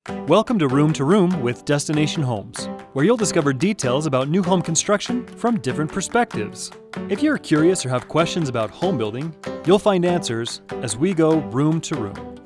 Welcome to Room with Destination Homes, where you'll discover details about new home construction from different perspectives. If you're curious or have questions about home building, you'll find answers as we go room to room.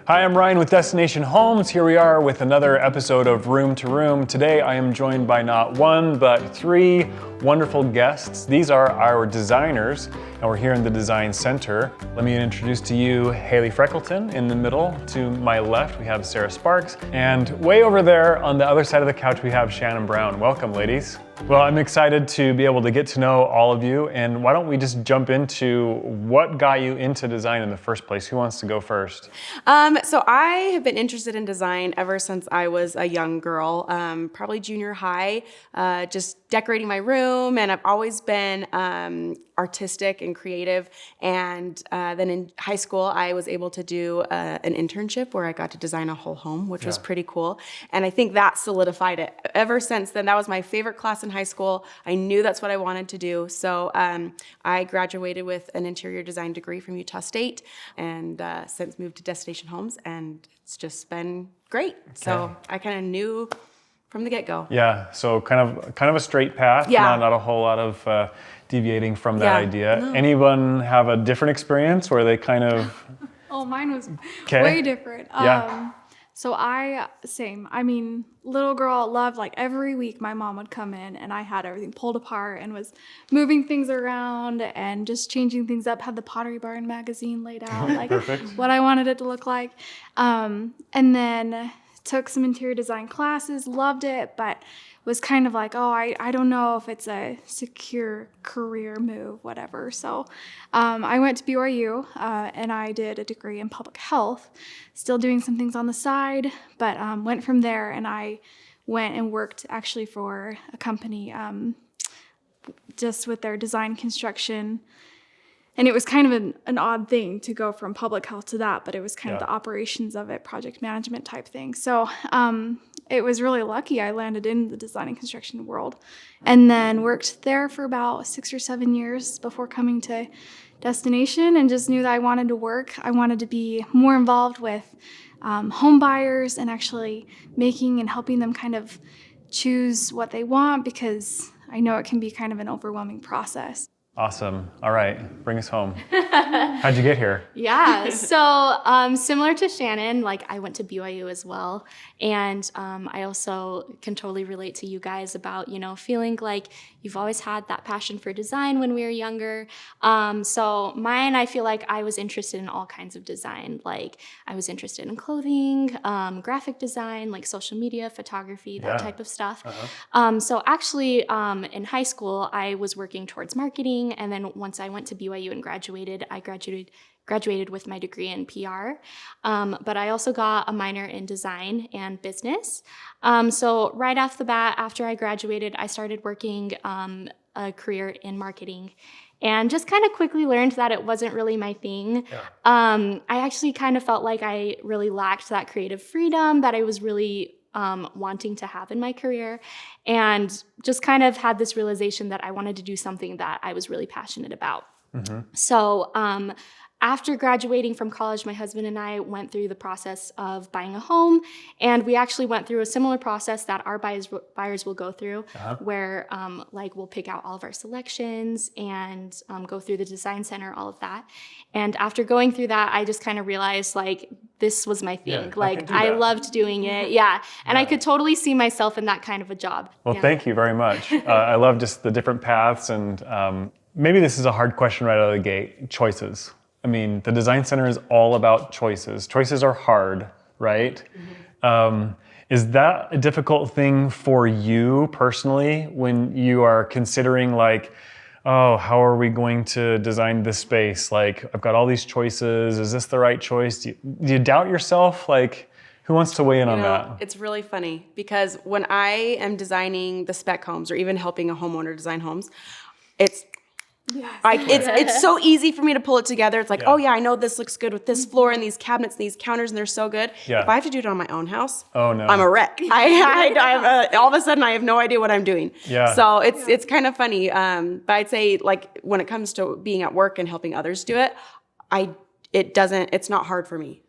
Hi, I'm Ryan with Destination Homes. Here we are with another episode of Room to Room. Today I am joined by not one, but three wonderful guests. These are our designers, and we're here in the Design Center. Let me introduce to you Haley Freckleton in the middle. To my left, we have Sarah Sparks. And way over there on the other side of the couch, we have Shannon Brown. Welcome, ladies. Well, I'm excited to be able to get to know all of you. And why don't we just jump into what got you into design in the first place? Who wants to go first? So I have been interested in design ever since I was a young girl, probably junior high, just decorating my room. And I've always been artistic and creative. And then in high school, I was able to do an internship where I got to design a whole home, which was pretty cool. And I think that solidified it. Ever since then, that was my favorite class in high school. I knew that's what I wanted to do. So I graduated with an interior design degree from Utah State, and since moved to Destination Homes, and it's just been great. Okay. So I kind of knew from the get-go. Yeah, so kind of a straight path, not a whole lot of deviating from that idea. No. Anyone have a different experience where they kind of... Oh, mine was way different. So same. I mean, little girl loved, like, every week my mom would come in and I had everything pulled apart and was moving things around and just changing things up, had the Pottery Barn magazine laid out, like what I wanted it to look like. And then took some interior design classes, loved it, but was kind of like, I don't know if it's a secure career move, whatever. So I went to BYU and I did a degree in public health, still doing some things on the side, but went from there and I went and worked actually for a company just with their design construction. And it was kind of an odd thing to go from public health to that, but it was kind of the operations of it, project management type thing. So it was really lucky I landed in the design and construction world, and then worked there for about 6 or 7 years before coming to Destination, and just knew that I wanted to work. I wanted to be more involved with home buyers and actually making and helping them kind of choose what they want, because I know it can be kind of an overwhelming process. Awesome. All right, bring us home. How'd you get here? Yeah, so similar to Shannon, like, I went to BYU as well, and I also can totally relate to you guys about, feeling like you've always had that passion for design when we were younger. So mine, I feel like I was interested in all kinds of design. Like, I was interested in clothing, graphic design, like social media, photography, that type of stuff. So actually, in high school, I was working towards marketing. And then once I went to BYU and graduated, I graduated with my degree in PR. But I also got a minor in design and business. So right off the bat, after I graduated, I started working a career in marketing, and just kind of quickly learned that it wasn't really my thing. I actually kind of felt like I really lacked that creative freedom that I was really wanting to have in my career, and just kind of had this realization that I wanted to do something that I was really passionate about. So after graduating from college, my husband and I went through the process of buying a home, and we actually went through a similar process that our buyers will go through, where we'll pick out all of our selections and go through the design center, all of that. And after going through that, I just kind of realized, like, this was my thing. I loved doing it. And I could totally see myself in that kind of a job. Well, thank you very much. I love just the different paths, and maybe this is a hard question right out of the gate: choices. I mean, the Design Center is all about choices. Choices are hard, right? Is that a difficult thing for you personally when you are considering, like, how are we going to design this space? Like, I've got all these choices. Is this the right choice? Do you doubt yourself? Like, who wants to weigh in on that? It's really funny, because when I am designing the spec homes, or even helping a homeowner design homes, it's so easy for me to pull it together. It's like, I know this looks good with this floor and these cabinets and these counters, and they're so good. If I have to do it on my own house, I'm a wreck. All of a sudden, I have no idea what I'm doing. So it's kind of funny. But I'd say, like, when it comes to being at work and helping others do it, it's not hard for me.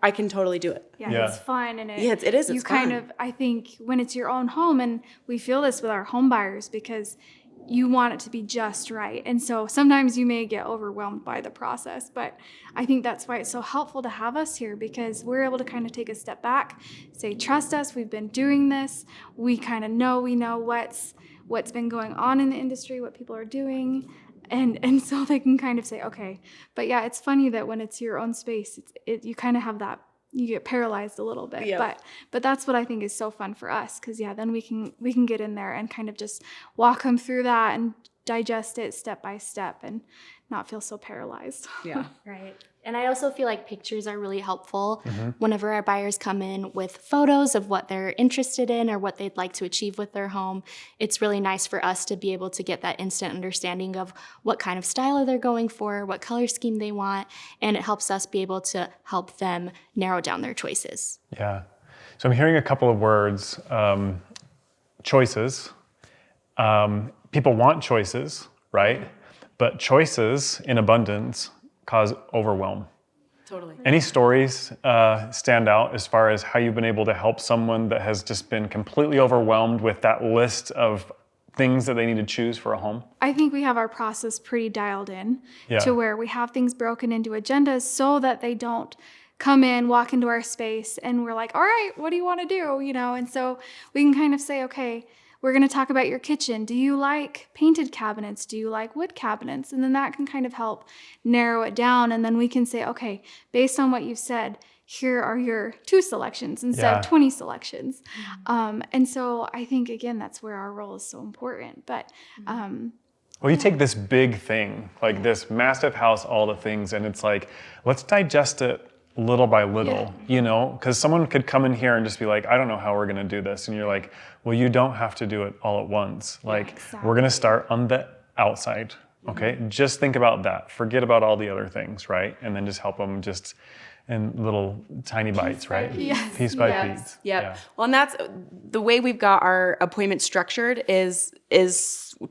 I can totally do it. Yeah, it's fun, and it is. You it's kind fun. of, I think, when it's your own home, and we feel this with our home buyers because you want it to be just right, and so sometimes you may get overwhelmed by the process. But I think that's why it's so helpful to have us here, because we're able to kind of take a step back, say, trust us. We've been doing this. We kind of know. We know what's been going on in the industry, what people are doing. And so they can kind of say, okay. But yeah, it's funny that when it's your own space, you kind of have that, you get paralyzed a little bit. Yep. But that's what I think is so fun for us, because then we can get in there and kind of just walk them through that and digest it step by step and not feel so paralyzed. Yeah. Right. And I also feel like pictures are really helpful whenever our buyers come in with photos of what they're interested in or what they'd like to achieve with their home. It's really nice for us to be able to get that instant understanding of what kind of style they're going for, what color scheme they want, and it helps us be able to help them narrow down their choices. Yeah. So I'm hearing a couple of words, choices. People want choices, right? But choices in abundance cause overwhelm. Totally. Any stories stand out as far as how you've been able to help someone that has just been completely overwhelmed with that list of things that they need to choose for a home? I think we have our process pretty dialed in to where we have things broken into agendas so that they don't come in, walk into our space, and we're like, all right, what do you want to do? And so we can kind of say, okay, we're going to talk about your kitchen. Do you like painted cabinets? Do you like wood cabinets? And then that can kind of help narrow it down. And then we can say, okay, based on what you've said, here are your 2 selections instead of 20 selections. And so I think, again, that's where our role is so important. But well, you take this big thing, like this massive house, all the things, and it's like, let's digest it little by little, because someone could come in here and just be like, I don't know how we're going to do this. And you're like, well, you don't have to do it all at once. We're going to start on the outside. Okay. Just think about that. Forget about all the other things. Right. And then just help them just in little tiny bites, right? Piece by piece. Yep. Yeah. Well, and that's the way we've got our appointment structured is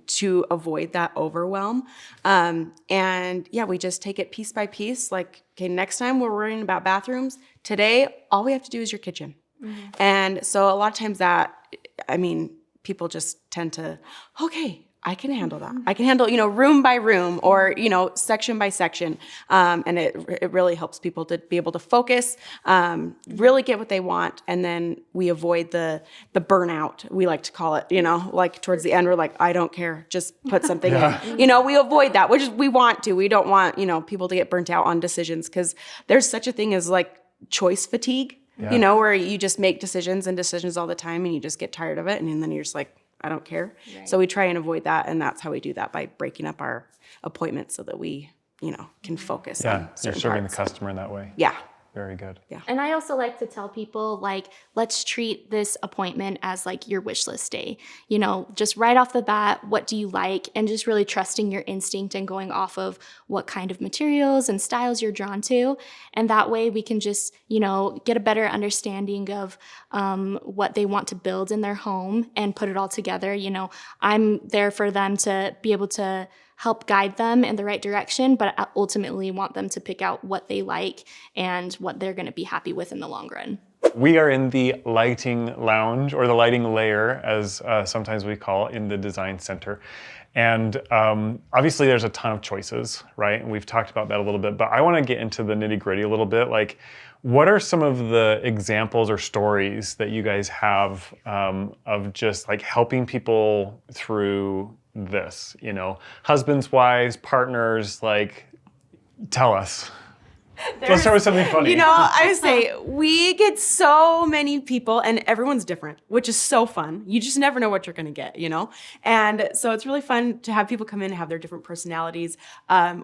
to avoid that overwhelm. And we just take it piece by piece. Like, okay, next time we're worrying about bathrooms. Today, all we have to do is your kitchen. And so a lot of times people just tend to, okay, I can handle that. I can handle, room by room or, section by section. And it really helps people to be able to focus, really get what they want. And then we avoid the burnout, we like to call it, like towards the end, we're like, I don't care, just put something in. We avoid that, which is we want to. We don't want, people to get burnt out on decisions, because there's such a thing as like choice fatigue, where you just make decisions all the time and you just get tired of it. And then you're just like, I don't care. Right. So we try and avoid that. And that's how we do that, by breaking up our appointments so that we, can focus on certain you're serving parts. the customer in that way. Yeah. Very good. Yeah. And I also like to tell people, like, let's treat this appointment as like your wish list day. Just right off the bat, what do you like? And just really trusting your instinct and going off of what kind of materials and styles you're drawn to. And that way we can just, get a better understanding of what they want to build in their home and put it all together. I'm there for them to be able to help guide them in the right direction, but I ultimately want them to pick out what they like and what they're going to be happy with in the long run. We are in the lighting lounge, or the lighting layer, as sometimes we call it, in the design center. And obviously there's a ton of choices, right? And we've talked about that a little bit, but I want to get into the nitty-gritty a little bit. Like, what are some of the examples or stories that you guys have of just like helping people through this, husbands, wives, partners, like, tell us. Let's start with something funny. I would say we get so many people, and everyone's different, which is so fun. You just never know what you're going to get, And so it's really fun to have people come in and have their different personalities.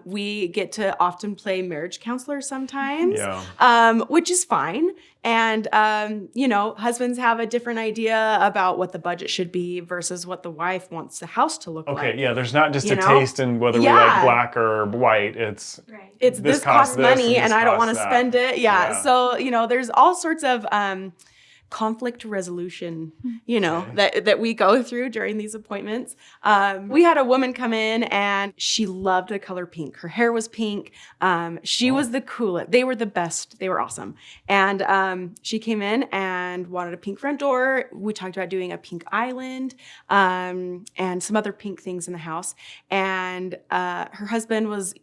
We get to often play marriage counselor sometimes, which is fine. And, husbands have a different idea about what the budget should be versus what the wife wants the house to look like. Okay, yeah, there's not just a taste in whether we like black or white. It's this costs money and I don't want to spend it. Yeah. So, there's all sorts of conflict resolution, that we go through during these appointments. We had a woman come in and she loved the color pink. Her hair was pink. She was the coolest. They were the best. They were awesome. And she came in and wanted a pink front door. We talked about doing a pink island and some other pink things in the house. And her husband was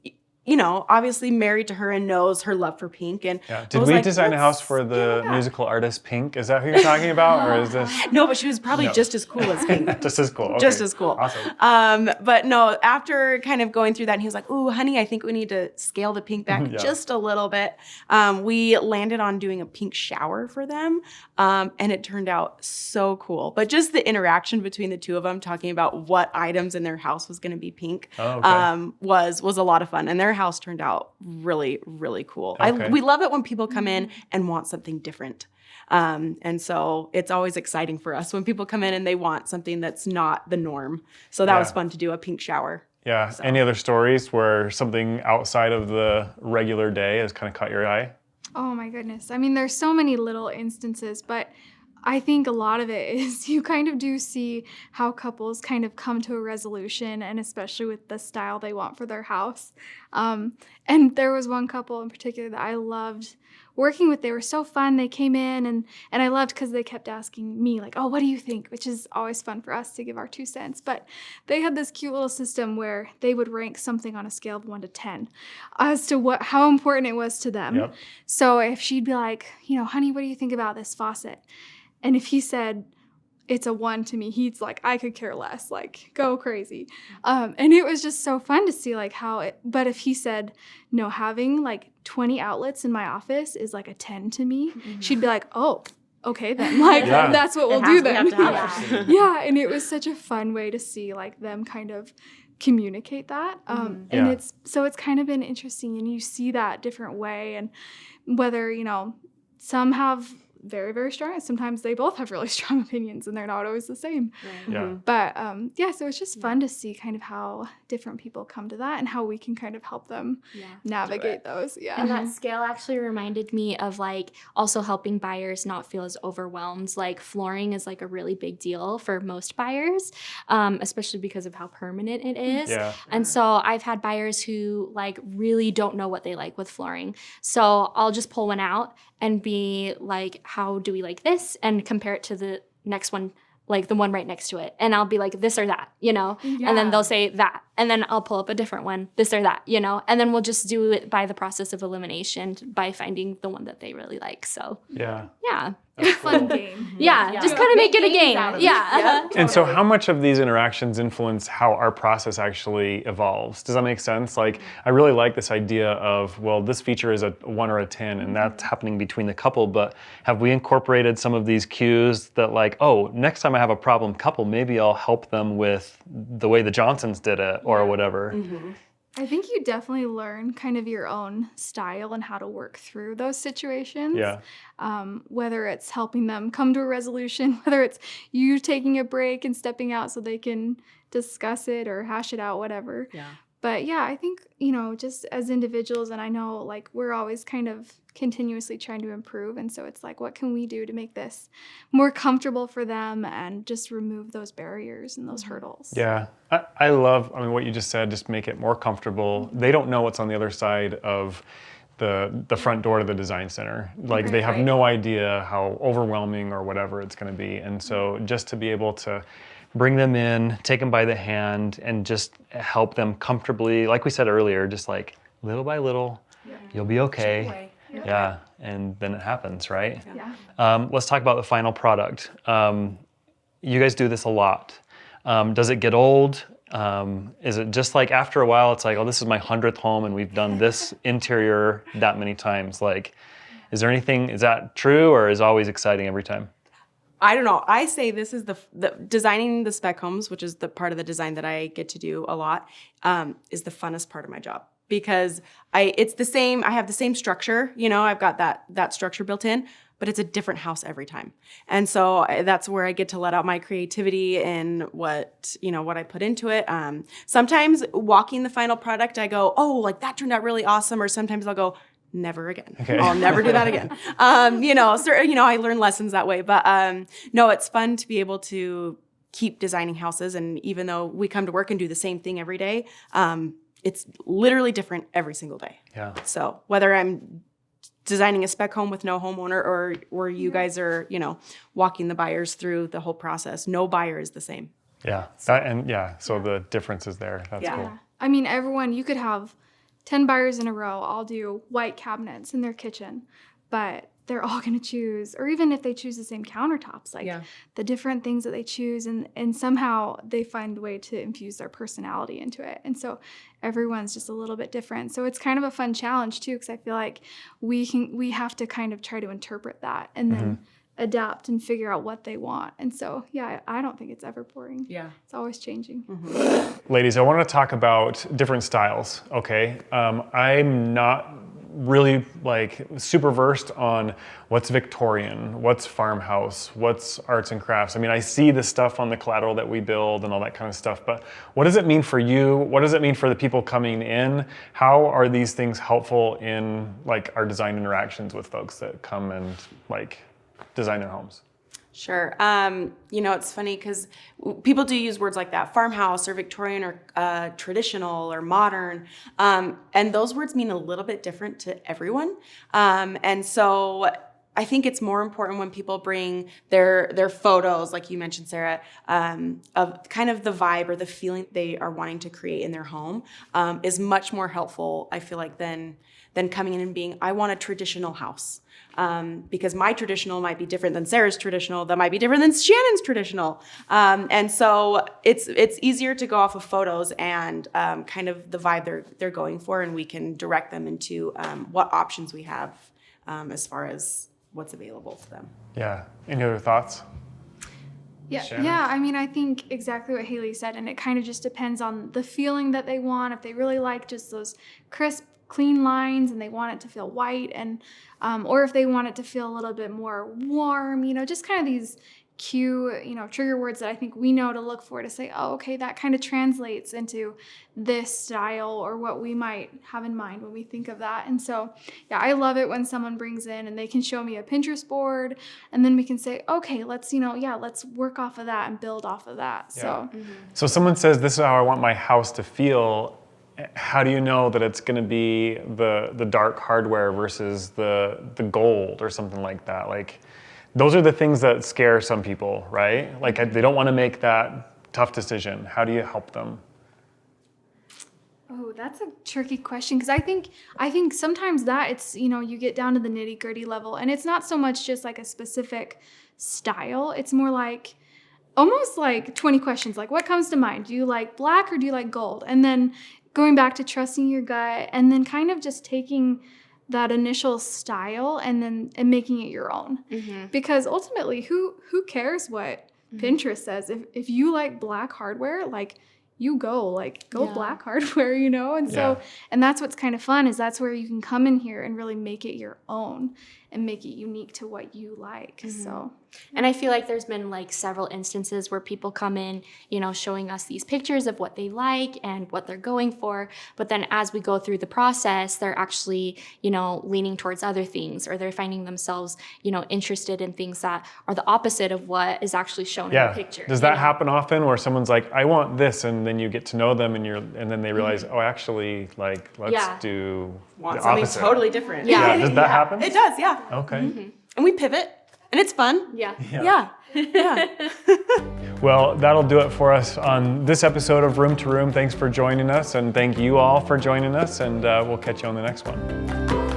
obviously married to her and knows her love for pink. And did we design a house for the musical artist Pink? Is that who you're talking about, or is this? No, but she was probably just as cool as Pink. Just as cool. Okay. Just as cool. Awesome. But no, after kind of going through that, and he was like, "Ooh, honey, I think we need to scale the pink back just a little bit." We landed on doing a pink shower for them, and it turned out so cool. But just the interaction between the two of them, talking about what items in their house was going to be pink, was a lot of fun. And their house turned out really, really cool. Okay. We love it when people come in and want something different. And so it's always exciting for us when people come in and they want something that's not the norm. So that was fun to do a pink shower. Yeah. So. Any other stories where something outside of the regular day has kind of caught your eye? Oh my goodness. I mean, there's so many little instances, but I think a lot of it is you kind of do see how couples kind of come to a resolution, and especially with the style they want for their house. And there was one couple in particular that I loved working with. They were so fun. They came in and I loved because they kept asking me like, "Oh, what do you think?" Which is always fun for us to give our 2 cents. But they had this cute little system where they would rank something on a scale of 1 to 10 as to how important it was to them. Yep. So if she'd be like, "Honey, what do you think about this faucet?" And if he said, it's a 1 to me, he's like, I could care less, like, go crazy. And it was just so fun to see like but if he said, no, having like 20 outlets in my office is like a 10 to me, she'd be like, oh, okay then, like, that's what we'll do then. Yeah, and it was such a fun way to see like them kind of communicate that. And it's kind of been interesting, and you see that different way, and whether, some have very, very strong. Sometimes they both have really strong opinions and they're not always the same. Right. Yeah. But so it's just fun to see kind of how different people come to that and how we can kind of help them navigate those. Yeah. And that scale actually reminded me of like also helping buyers not feel as overwhelmed. Like flooring is like a really big deal for most buyers, especially because of how permanent it is. Yeah. And so I've had buyers who like really don't know what they like with flooring. So I'll just pull one out and be like, how do we like this? And compare it to the next one, like the one right next to it. And I'll be like, this or that, And then they'll say that. And then I'll pull up a different one, this or that, And then we'll just do it by the process of elimination by finding the one that they really like. So, yeah. It's a fun game. Yeah, just kind of make it a game. Yeah. And so how much of these interactions influence how our process actually evolves? Does that make sense? Like, I really like this idea of, well, this feature is a 1 or a 10, and that's happening between the couple, but have we incorporated some of these cues that like, oh, next time I have a problem couple, maybe I'll help them with the way the Johnsons did it or whatever. Mm-hmm. I think you definitely learn kind of your own style and how to work through those situations. Yeah. Whether it's helping them come to a resolution, whether it's you taking a break and stepping out so they can discuss it or hash it out, whatever. Yeah. But yeah, I think, just as individuals, and I know like we're always kind of continuously trying to improve. And so it's like, what can we do to make this more comfortable for them and just remove those barriers and those hurdles? Yeah. I love, what you just said, just make it more comfortable. They don't know what's on the other side of the front door to the design center. Like they have no idea how overwhelming or whatever it's going to be. And so just to be able to bring them in, take them by the hand, and just help them comfortably, like we said earlier, just like little by little, you'll be okay. Yeah, and then it happens, right? Yeah. Let's talk about the final product. You guys do this a lot. Does it get old? Is it just like after a while, it's like, oh, this is my 100th home and we've done this interior that many times. Like, is that true, or is it always exciting every time? I don't know. I say this is the designing the spec homes, which is the part of the design that I get to do a lot, is the funnest part of my job. Because it's the same, I have the same structure, I've got that structure built in, but it's a different house every time. And so that's where I get to let out my creativity and what I put into it. Sometimes walking the final product, I go, oh, like that turned out really awesome. Or sometimes I'll go, never again. Okay. I'll never do that again. I learned lessons that way. But no, it's fun to be able to keep designing houses. And even though we come to work and do the same thing every day, it's literally different every single day. Yeah. So whether I'm designing a spec home with no homeowner or you guys are, walking the buyers through the whole process, no buyer is the same. Yeah. So the difference is there. That's cool. I mean, everyone, you could have 10 buyers in a row all do white cabinets in their kitchen, but they're all going to choose, or even if they choose the same countertops, the different things that they choose, and somehow they find a way to infuse their personality into it. And so everyone's just a little bit different. So it's kind of a fun challenge too, because I feel like we have to kind of try to interpret that and then adapt and figure out what they want. And so, I don't think it's ever boring. Yeah. It's always changing. Ladies, I want to talk about different styles, okay? I'm not really super versed on what's Victorian, what's farmhouse, what's arts and crafts. I mean, I see the stuff on the collateral that we build and all that kind of stuff, but what does it mean for you? What does it mean for the people coming in? How are these things helpful in our design interactions with folks that come and design their homes? Sure. It's funny because people do use words like that, farmhouse or Victorian or traditional or modern. And those words mean a little bit different to everyone. And so I think it's more important when people bring their photos, like you mentioned, Sarah, of kind of the vibe or the feeling they are wanting to create in their home, is much more helpful, I feel like, than coming in and being, I want a traditional house. Because my traditional might be different than Sarah's traditional, that might be different than Shannon's traditional. And so it's easier to go off of photos and kind of the vibe they're going for, and we can direct them into what options we have as far as what's available to them. Yeah. Any other thoughts? Yeah, I mean, I think exactly what Haley said, and it kind of just depends on the feeling that they want. If they really like just those crisp, clean lines and they want it to feel white, and or if they want it to feel a little bit more warm, just kind of these cue, trigger words that I think we know to look for to say, oh, okay, that kind of translates into this style or what we might have in mind when we think of that. And so, I love it when someone brings in and they can show me a Pinterest board, and then we can say, okay, let's work off of that and build off of that. Yeah. So someone says, this is how I want my house to feel. How do you know that it's going to be the dark hardware versus the gold or something like that? Those are the things that scare some people, right? They don't want to make that tough decision. How do you help them? Oh, that's a tricky question, because I think sometimes that it's, you get down to the nitty-gritty level, and it's not so much just a specific style. It's more almost 20 questions. What comes to mind? Do you like black or do you like gold? And then going back to trusting your gut, and then kind of just taking that initial style and making it your own. Because ultimately, who cares what Pinterest says? If you like black hardware, you go black hardware, And so, and that's what's kind of fun, is that's where you can come in here and really make it your own and make it unique to what you like. So, and I feel like there's been several instances where people come in, showing us these pictures of what they like and what they're going for. But then as we go through the process, they're actually, leaning towards other things, or they're finding themselves, interested in things that are the opposite of what is actually shown in the picture. Does that happen often, where someone's like, I want this, and then you get to know them and then they realize, oh, actually, let's do want the something opposite. Totally different. Yeah. Does that happen? It does, yeah. Okay. And we pivot, and it's fun. Yeah. Well, that'll do it for us on this episode of Room to Room. Thanks for joining us, and thank you all for joining us, and we'll catch you on the next one.